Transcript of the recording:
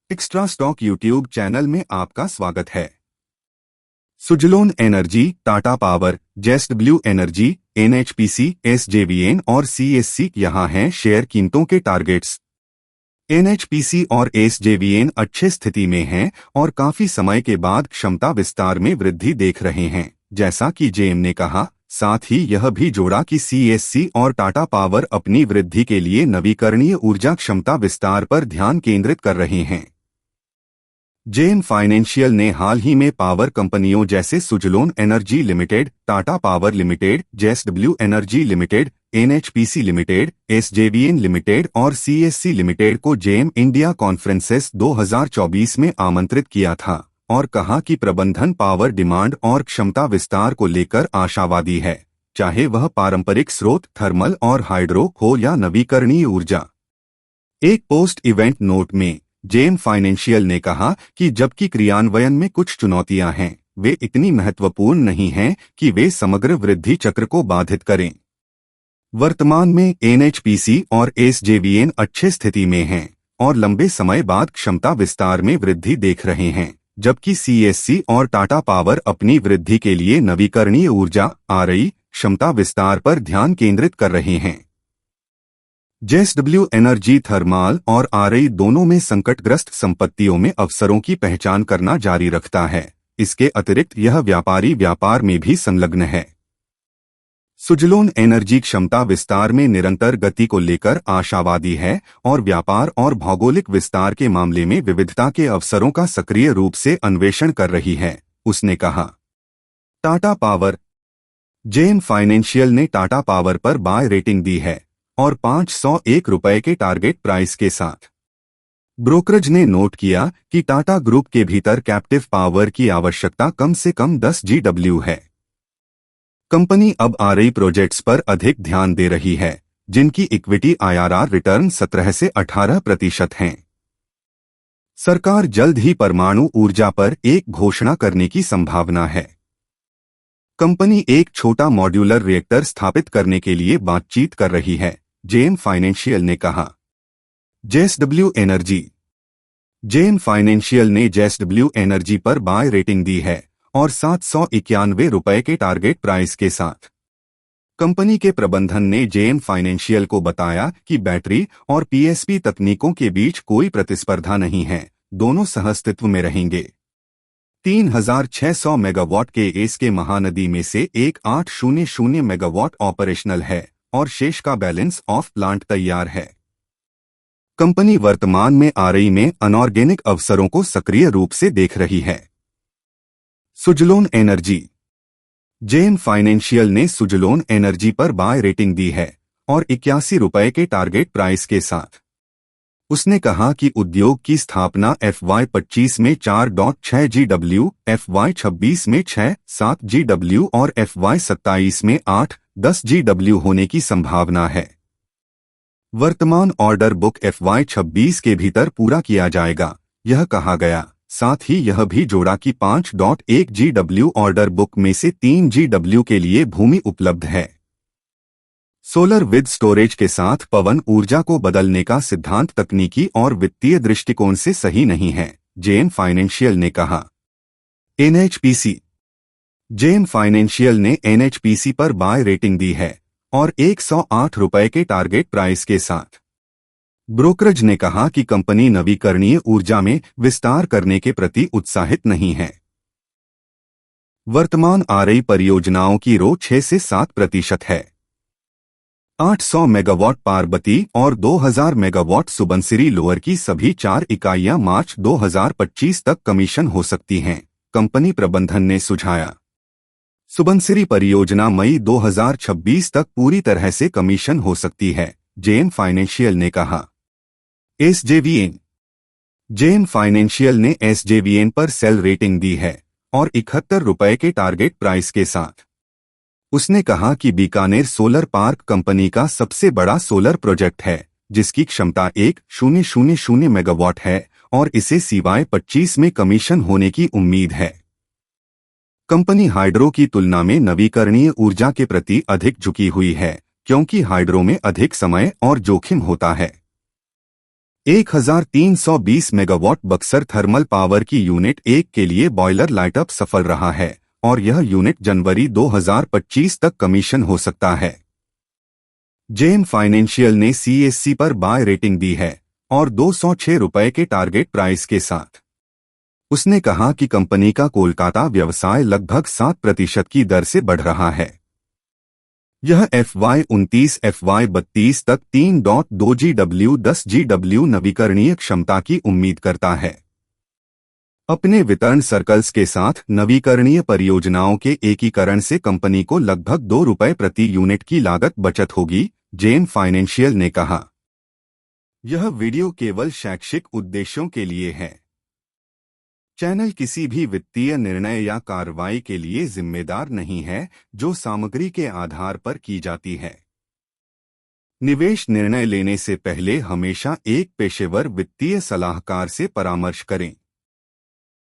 Extra stock YouTube channel में आपका स्वागत है। Suzlon energy, Tata power, JSW energy, NHPC, SJVN और सीएससी यहाँ हैं शेयर कीमतों के टारगेट्स। एनएचपीसी और एसजेवीएन अच्छे स्थिति में हैं और काफी समय के बाद क्षमता विस्तार में वृद्धि देख रहे हैं, जैसा कि जेएम ने कहा। साथ ही यह भी जोड़ा कि सीएससी और टाटा पावर अपनी वृद्धि के लिए नवीकरणीय ऊर्जा क्षमता विस्तार पर ध्यान केंद्रित कर रहे हैं। जेएम फाइनेंशियल ने हाल ही में पावर कंपनियों जैसे Suzlon energy limited, Tata power limited, JSW energy limited, NHPC limited, SJVN limited और सीएससी लिमिटेड को जेएम इंडिया कॉन्फ्रेंसेस 2024 में आमंत्रित किया था और कहा कि प्रबंधन पावर डिमांड और क्षमता विस्तार को लेकर आशावादी है, चाहे वह पारंपरिक स्रोत थर्मल और हाइड्रो हो या नवीकरणीय ऊर्जा। एक पोस्ट इवेंट नोट में जेएम फाइनेंशियल ने कहा कि जबकि क्रियान्वयन में कुछ चुनौतियां हैं, वे इतनी महत्वपूर्ण नहीं हैं कि वे समग्र वृद्धि चक्र को बाधित करें। वर्तमान में एनएचपीसी और एसजेवीएन अच्छे स्थिति में हैं और लंबे समय बाद क्षमता विस्तार में वृद्धि देख रहे हैं, जबकि सीएससी और टाटा पावर अपनी वृद्धि के लिए नवीकरणीय ऊर्जा आरई क्षमता विस्तार पर ध्यान केंद्रित कर रहे हैं। जेएसडब्ल्यू एनर्जी थर्माल और आरई दोनों में संकटग्रस्त संपत्तियों में अवसरों की पहचान करना जारी रखता है। इसके अतिरिक्त यह व्यापारी व्यापार में भी संलग्न है। सुजलोन एनर्जी क्षमता विस्तार में निरंतर गति को लेकर आशावादी है और व्यापार और भौगोलिक विस्तार के मामले में विविधता के अवसरों का सक्रिय रूप से अन्वेषण कर रही है, उसने कहा। टाटा पावर, जेएम फाइनेंशियल ने टाटा पावर पर बाय रेटिंग दी है और 501 रुपए के टारगेट प्राइस के साथ। ब्रोकरेज ने नोट किया कि टाटा ग्रुप के भीतर कैप्टिव पावर की आवश्यकता कम से कम 10 GW है। कंपनी अब आरई प्रोजेक्ट्स पर अधिक ध्यान दे रही है, जिनकी इक्विटी आईआरआर रिटर्न 17 से 18% हैं। सरकार जल्द ही परमाणु ऊर्जा पर एक घोषणा करने की संभावना है। कंपनी एक छोटा मॉड्यूलर रिएक्टर स्थापित करने के लिए बातचीत कर रही है, जेएम फाइनेंशियल ने कहा। जेएसडब्ल्यू एनर्जी, जेएम फाइनेंशियल ने जेएसडब्ल्यू एनर्जी पर बाय रेटिंग दी है और 791 रुपए के टारगेट प्राइस के साथ। कंपनी के प्रबंधन ने जेएम फाइनेंशियल को बताया कि बैटरी और पीएसपी तकनीकों के बीच कोई प्रतिस्पर्धा नहीं है, दोनों सहअस्तित्व में रहेंगे। 3600 मेगावाट के एस के महानदी में से एक 800 मेगावाट ऑपरेशनल है और शेष का बैलेंस ऑफ प्लांट तैयार है। कंपनी वर्तमान में आरई में अनऑर्गेनिक अवसरों को सक्रिय रूप से देख रही है। सुजलोन एनर्जी, जेएम फाइनेंशियल ने सुजलोन एनर्जी पर बाय रेटिंग दी है और 81 रुपए के टारगेट प्राइस के साथ। उसने कहा कि उद्योग की स्थापना FY25 में 4.6 GW, FY26 में 6-7 GW और FY27 में 8-10 GW होने की संभावना है। वर्तमान ऑर्डर बुक FY26 के भीतर पूरा किया जाएगा, यह कहा गया। साथ ही यह भी जोड़ा कि 5.1 GW ऑर्डर बुक में से 3 GW के लिए भूमि उपलब्ध है। सोलर विद स्टोरेज के साथ पवन ऊर्जा को बदलने का सिद्धांत तकनीकी और वित्तीय दृष्टिकोण से सही नहीं है, जेएम फाइनेंशियल ने कहा। एनएचपीसी, जेएम फाइनेंशियल ने एनएचपीसी पर बाय रेटिंग दी है और 108 रुपए के टारगेट प्राइस के साथ। ब्रोकरेज ने कहा कि कंपनी नवीकरणीय ऊर्जा में विस्तार करने के प्रति उत्साहित नहीं है। वर्तमान आरई परियोजनाओं की रो 6 से 7% है। 800 मेगावाट पार्वती और 2000 मेगावाट सुबनसिरी लोअर की सभी 4 इकाइयां मार्च 2025 तक कमीशन हो सकती हैं, कंपनी प्रबंधन ने सुझाया। सुबनसिरी परियोजना मई 2026 तक पूरी तरह से कमीशन हो सकती है, जेएम फाइनेंशियल ने कहा। एसजेवीएन, जेएम फाइनेंशियल ने एसजेवीएन पर सेल रेटिंग दी है और 71 रुपए के टारगेट प्राइस के साथ। उसने कहा कि बीकानेर सोलर पार्क कंपनी का सबसे बड़ा सोलर प्रोजेक्ट है, जिसकी क्षमता 1000 मेगावाट है और इसे CY25 में कमीशन होने की उम्मीद है। कंपनी हाइड्रो की तुलना में नवीकरणीय ऊर्जा के प्रति अधिक झुकी हुई है, क्योंकि हाइड्रो में अधिक समय और जोखिम होता है। 1320 मेगावाट बक्सर थर्मल पावर की यूनिट 1 के लिए बॉयलर लाइटअप सफल रहा है और यह यूनिट जनवरी 2025 तक कमीशन हो सकता है। जेम फाइनेंशियल ने सीएससी पर बाय रेटिंग दी है और 206 रुपए के टारगेट प्राइस के साथ। उसने कहा कि कंपनी का कोलकाता व्यवसाय लगभग 7% की दर से बढ़ रहा है। यह FY19 FY32 तक 3.2 GW 10 GW नवीकरणीय क्षमता की उम्मीद करता है। अपने वितरण सर्कल्स के साथ नवीकरणीय परियोजनाओं के एकीकरण से कंपनी को लगभग ₹2 प्रति यूनिट की लागत बचत होगी, जेम फाइनेंशियल ने कहा। यह वीडियो केवल शैक्षिक उद्देश्यों के लिए है। चैनल किसी भी वित्तीय निर्णय या कार्रवाई के लिए जिम्मेदार नहीं है जो सामग्री के आधार पर की जाती है। निवेश निर्णय लेने से पहले हमेशा एक पेशेवर वित्तीय सलाहकार से परामर्श करें।